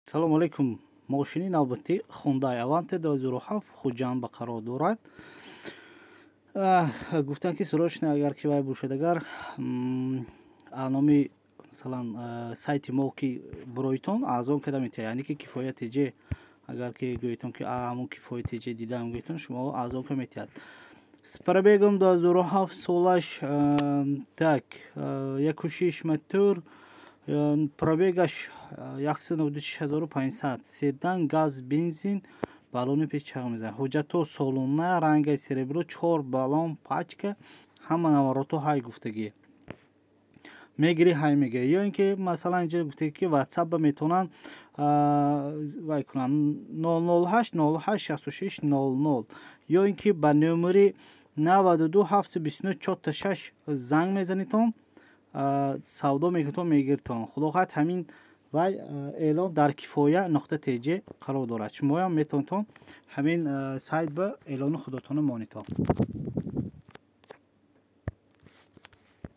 салому алейкум. Мошини навбатӣ Hyundai Avante 2007 хуҷанд ба қарор дорад. Гуфтанд ки сӯрочне агар ки вай бошад, агар номи масалан сайти мо ки буроитон аъзом када метавад, яъне ки кифояти ҷе агар ки гӯйтон ки ҳамун кифояти ҷе дидаам гӯйтон шумо аъзом ка метавад. Пробегом 2007 солаш так 1.6 мотор, пробегаш 196,500, седан, газ, бензин, баллони пешчақа мезанад. Ҳуҷҷатҳо солуна, рангаи серебро, 4 баллон, пачка, ҳама наворотҳо ҳай гуфтагӣ. Мегири ҳай мегири. Ё ин ки масалан инҷо гуфтагӣ ки WhatsApp метавонанд вай кунанд 008 08 66 00, ё ин ки ба номери 92 729 46 занг мезанитон, савдо мекунтон, мегиртон. Худохоҳад ҳамин вай эълон дар кифоя нуқтаи ҷе қарор дорад. Шумоям метавонтон ҳамин сайт ба эълони худотона монитон.